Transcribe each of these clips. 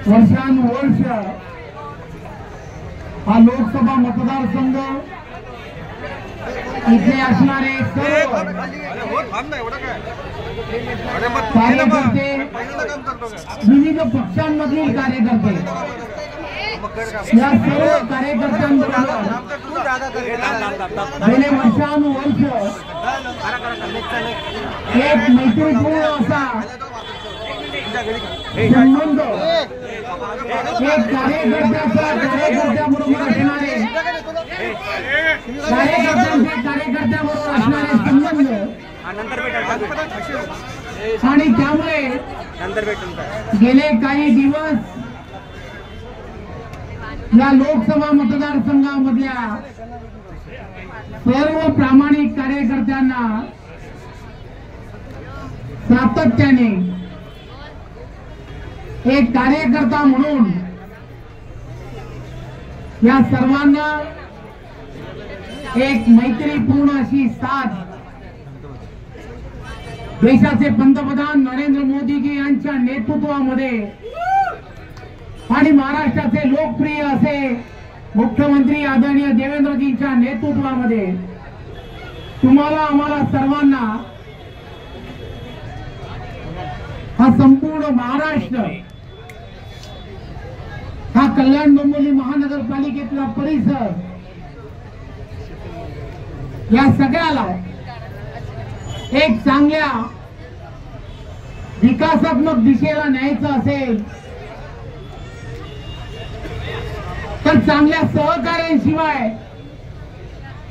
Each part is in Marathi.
वर्षानुवर्ष हा लोकसभा मतदारसंघ इथे असणारे सर्व कार्यकर्ते, विविध पक्षांमधील कार्यकर्ते, या सर्व कार्यकर्त्यांबरोबर गेले वर्षानुवर्ष एक मैत्रीपूर्ण असा संबंध, एक कार्यकर्त्याबरोबर असणारे, कार्यकर्त्याबरोबर असणारे संबंध, आणि त्यामुळे गेले काही दिवस या लोकसभा मतदारसंघामधल्या सर्व प्रामाणिक कार्यकर्त्यांना सातत्याने एक कार्यकर्ता म्हणून या सर्वांना एक मैत्रीपूर्ण अशी साथ देशाचे पंतप्रधान नरेंद्र मोदीजी यांच्या नेतृत्वामध्ये आणि महाराष्ट्राचे लोकप्रिय असे मुख्यमंत्री आदरणीय देवेंद्रजींच्या नेतृत्वामध्ये तुम्हाला आम्हाला सर्वांना हा संपूर्ण महाराष्ट्र, हा कल्याण डोंबिवली महानगरपालिकेतला परिसर, या सगळ्याला एक चांगल्या विकासात्मक दिशेला न्यायचं असेल तर चांगल्या सहकार्यांशिवाय,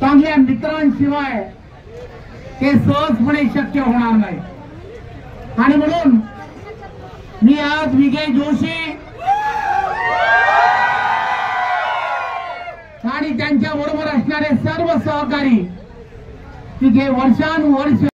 चांगल्या मित्रांशिवाय ते सहजपणे शक्य होणार नाही। आणि म्हणून मी आज विजय जोशी आणि त्यांच्या बरोबर असणारे सर्व सहकारी तिथे वर्षानुवर्ष